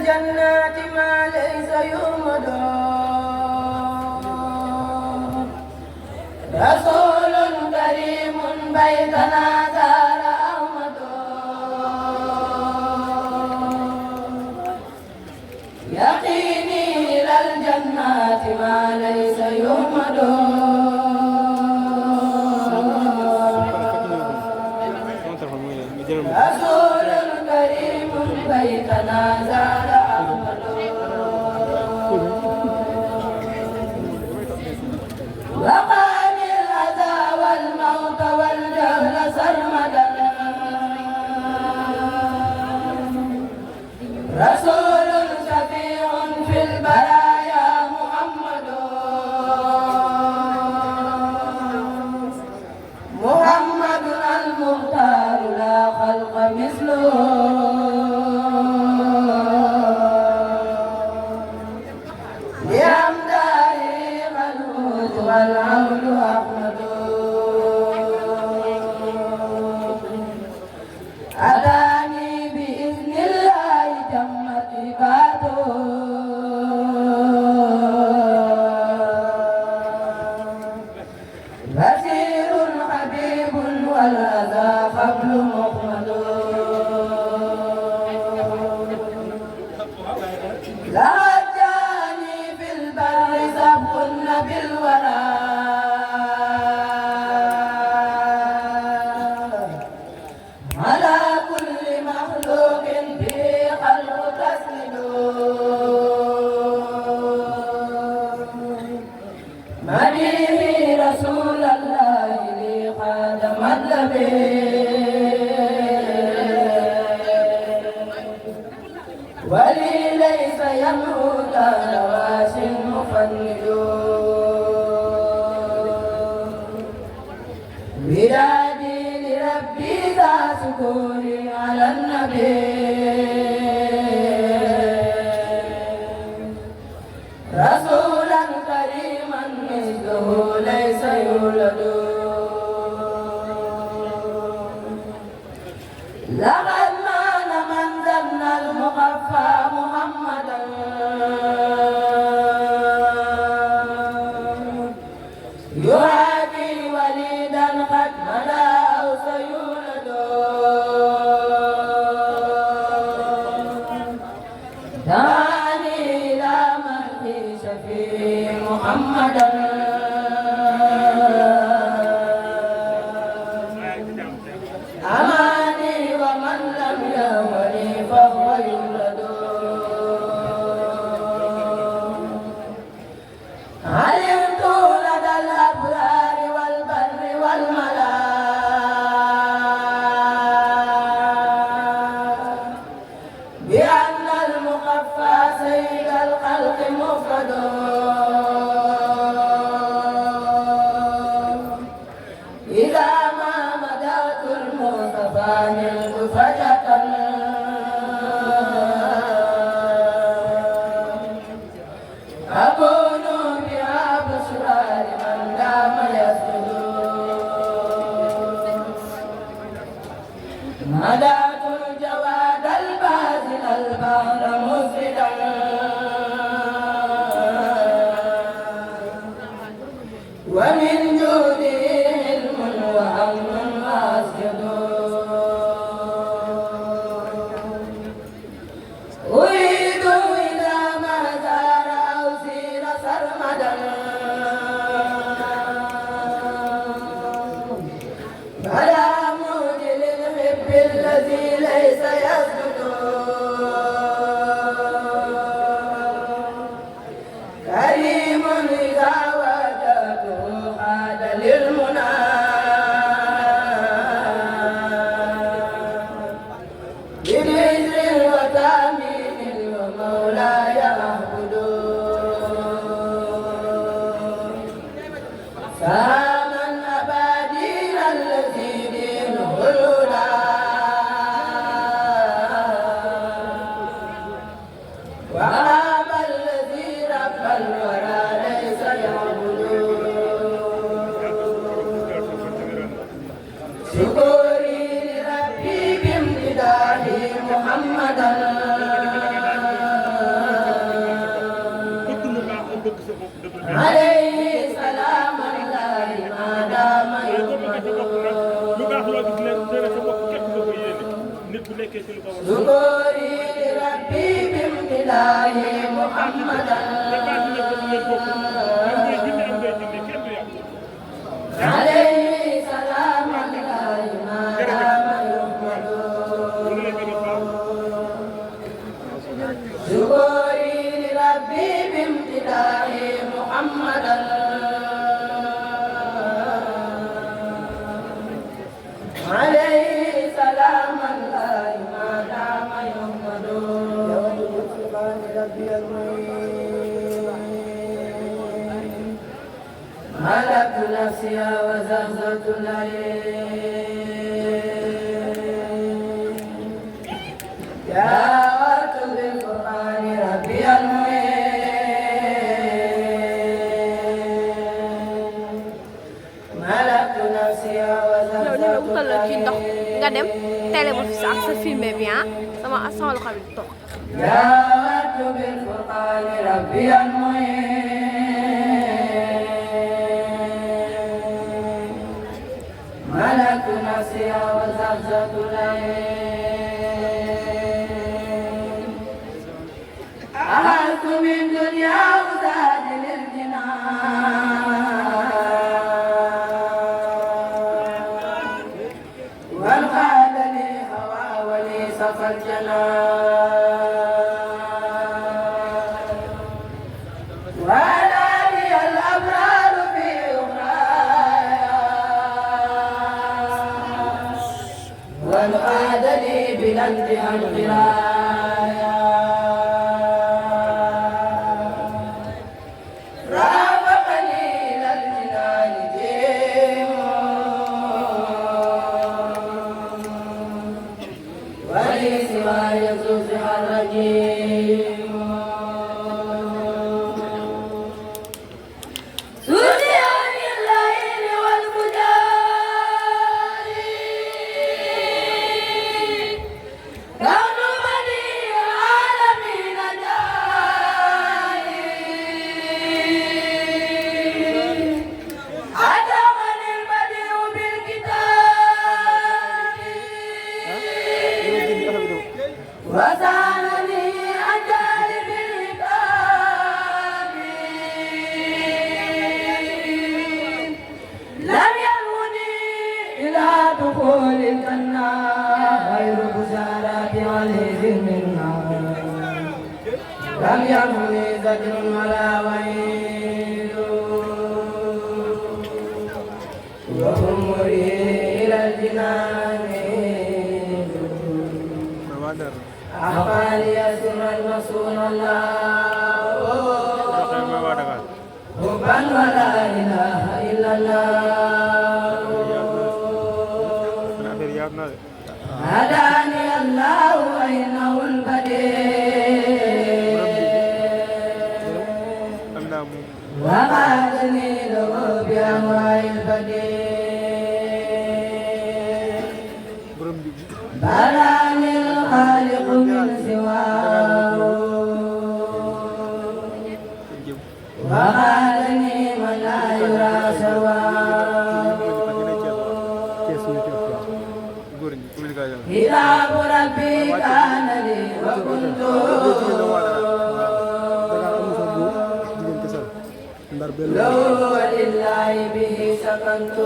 الجنات ما ليس يؤمد رسول كريم بيتنا زار أحمد يقيني إلى الجنات ما ليس يؤمد رسول كريم بيتنا زار أحمد وقاني الأذى والموت والجهل سرمدا رسول شفيع في البرايا محمد محمد المختار لا خلق مثله بأمداره الهود والعول أحمد أتاني بإذن الله تمت عباده بشير حبيب والأذى قبل محمد لقد جاني في البر سبق بالورى على كل مخلوق في خلق تسند مديه رسول الله لي قاد مطلبي ولي ليس يمحو نواس مفند برادي لربي ذا سكوني على النبي رسولا كريما مثله ليس يولد لقد مان من ظن المخفى محمدا يهادي وليدا قد ملا أو سيولد دعاني إلى مهدي شفيع محمدا أماني ومن لم يهوني فهو يولد علمت لدى الأبرار والبر والملا بأن المخفى سيد الخلق مفرد عليه سلام الله ما دام يحمد ذكوري لربي بامتداه محمدا عليه سلام الله ما دام يحمد ذكوري لربي بامتداه محمدا عليه سلام الله ما دام يحمد ملكت نفسي وزهزت العين دعوت بالقرآن ربي المعين ملكت نفسي وزهزت العين nga dem télé ma fi sa ak sa filmé bi sama loxo bi toog دعوت بالقرآن ربي المعين ملكت نفسي وزهزت العين أهلت من دنيا وزاد للجنان وانقاد لي هوى ولي صفى الجنان ولا لي الأبرار في أخرايا وانقاد لي بلا انتهى الغرايا رافقني إلى الجنان جيم ولي سوى يزوزها الرجيم سودي عن الليل والفجار كون بديع العالمين جاري أتمنى البديع بالكتاب وزانني عن جانب الركاب لم يلوني إلى دخول الجنة غير بشارات عليه منا لم يلوني زجر ولا ويل وأمري إلى الجنان أحوالي سرا رسول الله حبا ولا إله إلا الله هداني الله وإنه البديع وقادني له بأنواع البديع براني الخالق من سواه وقالني من لا يرى سواه كتاب ربي كان لي وكنت لو ولله به سكنت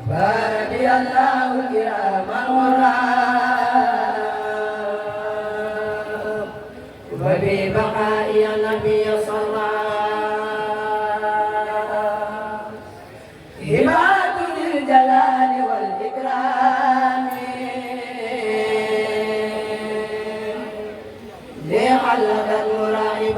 بارك الله الكرام الغراب وببقاء النبي صلى هبات للجلال والإكرام لخلق المراعب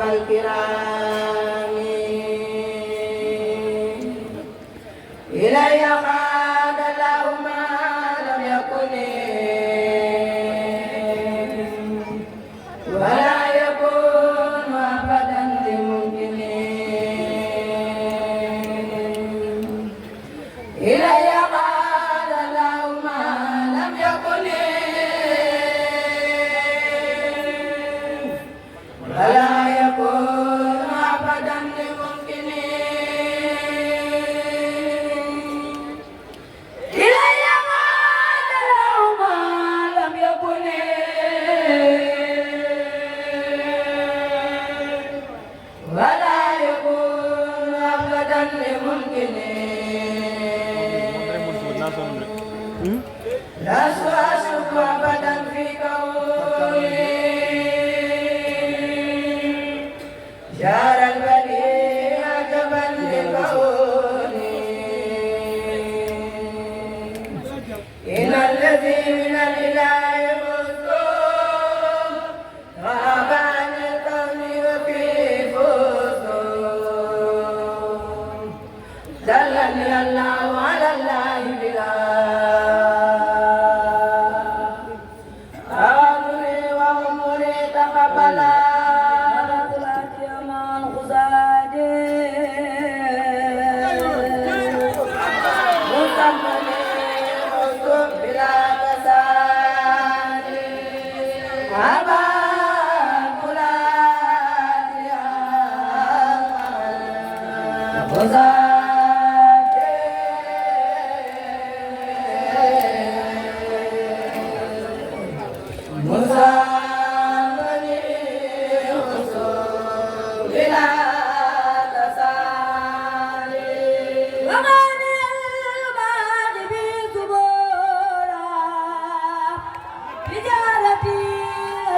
تجارتي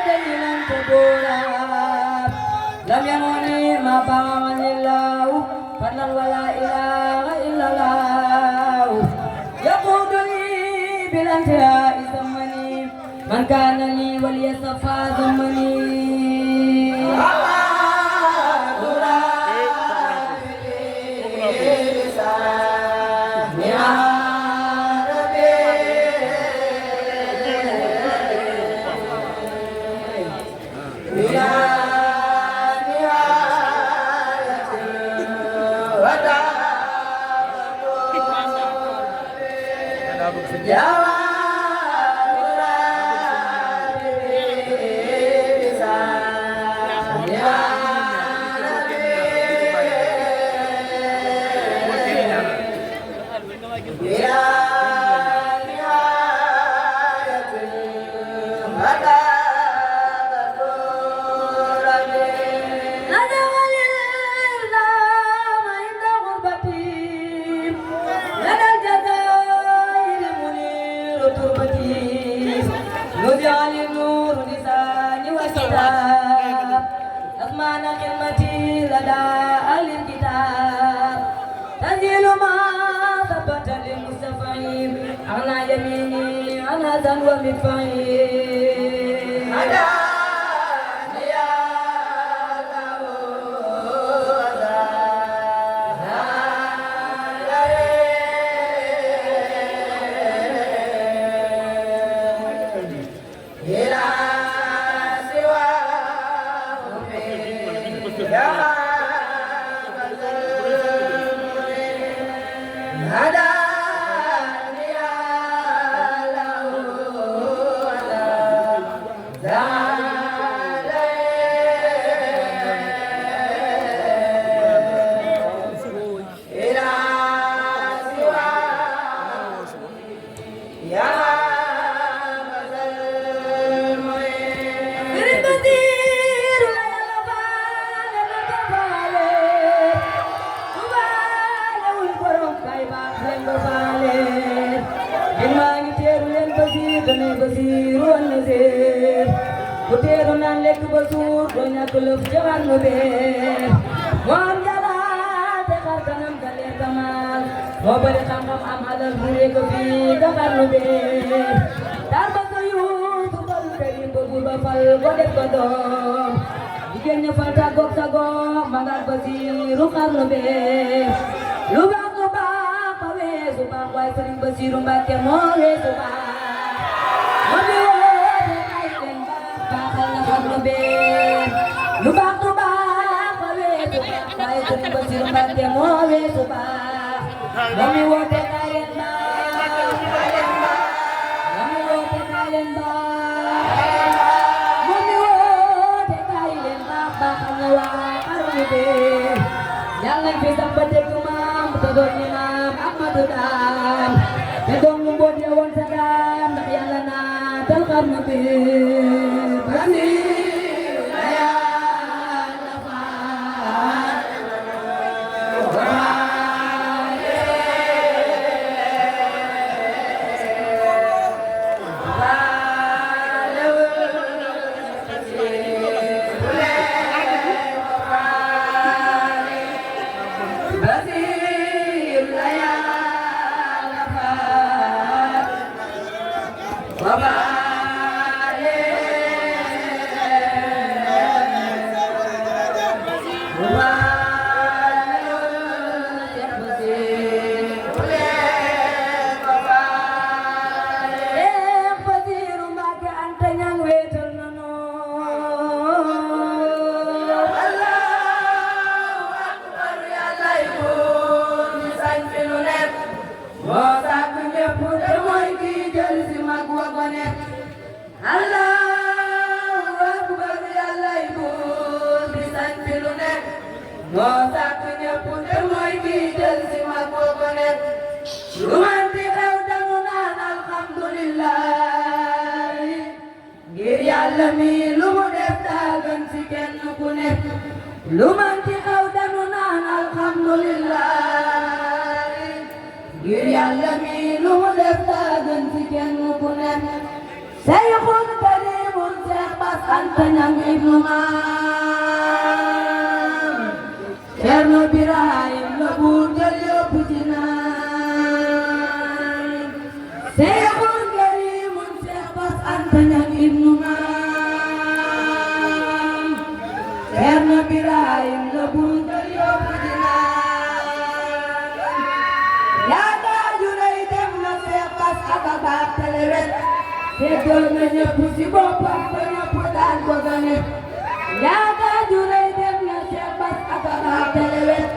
لدينا قبورا لم يمني ما بعمل الله فضلا ولا إله إلا الله يقودني بالانتهاء زمني من كان لي وليصفى زمني سيخرج Anta Ñaŋ ibnu Maam Cerno Birahim la buur jël yóbbu ci naan Seexul Karimun Seex Bas Anta Ñaŋ ibnu Maam Cerno Birahim la buur jël yóbbu ci naan yaakaar ju rëy dem na Seex Bas aka baax telewet te doon na ñëpp ci boppam ba ñëpp daan ko gane yaakaar ju rëy dem na Seex Bas aka baax telewet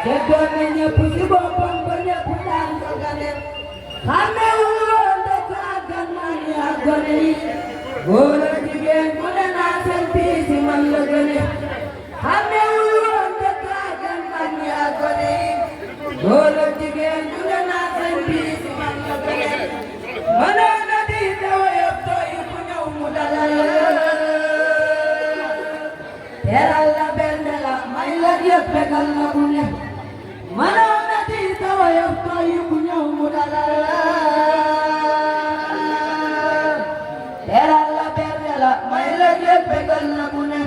te doon na ñëpp ci boppam ba ñëpp daan ko gane xamewul woon dëkk ak gan man yi ak gone yi góor ak jigéen ku ne naa seen piis yi man la gëne xamewul woon dëkk ak gan man yi ak gone yi góor ak jigéen ku ne naa seen piis yi man la gëne mënoon na di tawoyof tooy ku ñëw mu dalal teral la benn la may la yëpp fekkal la ku ne mënoon na di tawoyof tooy ku ñëw mu dalal teral la benn la may la yëpp fekkal la ku ne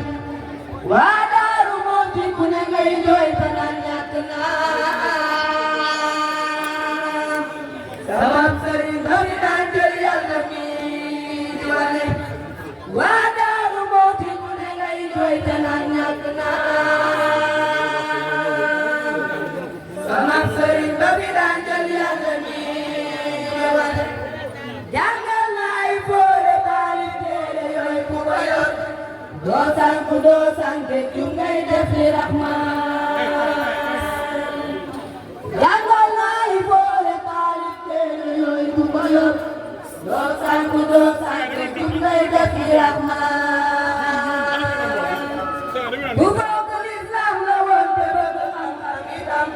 waa Daaru Muxti ku ne ngay jooy te naan ñàkk naa sama sëriñ bari daan jël Yàlla mi di wane waa Daaru Muxti ku ne ngay jooy te naan ñàkk naa sama sëriñ bari daan jël Yàlla mi di wane jàngal na ay foore taalif téere yooyu ku ko yor doo sànku doo sànke ju ngay def li Rahmaan jàngal na ay foore taalif téere yooyu ku ko yor doo sànku doo sànke ju ngay def li Rahmaan bu bokk lislaam la woon te bëgg xam-xam itam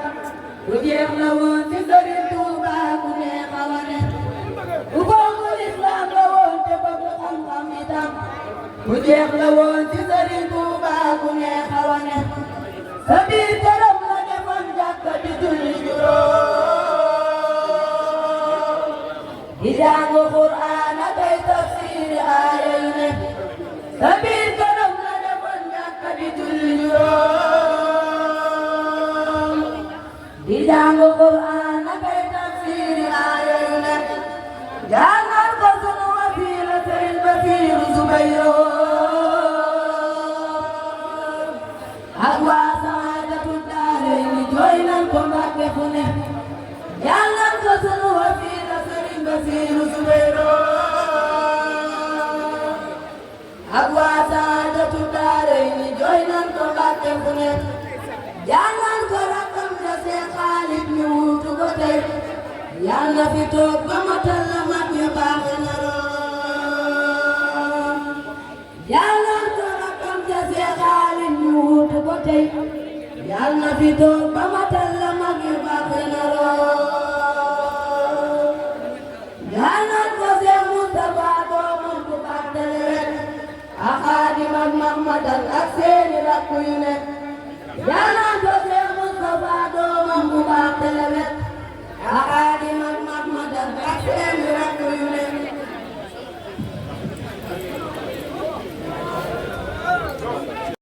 bu jeex la woon ci Sëriñ Tuuba ku neex a wane bu bokk lislaam la woon te bëgg xam-xam itam bu jeex la woon ci Sëriñ Tuuba ku neex a wane sa biir këram la defoon jàkka di julli juróom di jàng Qur'aan ak ay tafsiir aaya yu ne sa biir këram la defoon jàkka di julli juróom di jàng Qur'aan ak ay tafsiir aaya yu ne jàngal ko sunu wasiila Sëriñ Basiiru Subayro ak waa Saadatu Daarayni jooy nan ko Mbàkke fu ne jàngal ko sunu wasiila Sëriñ Basiiru Subayro ak waa Saadatu Daarayni jooy nan ko Mbàkke fu ne jàngal ko rakkam ja Seex Xaalid ñu wuutu ko tey Yàlla fi toog ba matal la mag ñu baax na roon jàngal ko rakkam ja Seex Xaalid ñu wuutu ko tey Yàlla fi toog ba matal la mag ñu baax na roon jàngal ko Seex Mustafa doomam bu baax telewet ak Xaadim ak Mahmadan ak seeni rakku yu ne jàngal ko Seex Mustafa doomam bu baax telewet ak Xaadim ak Mahmadan ak seeni rakku yu ne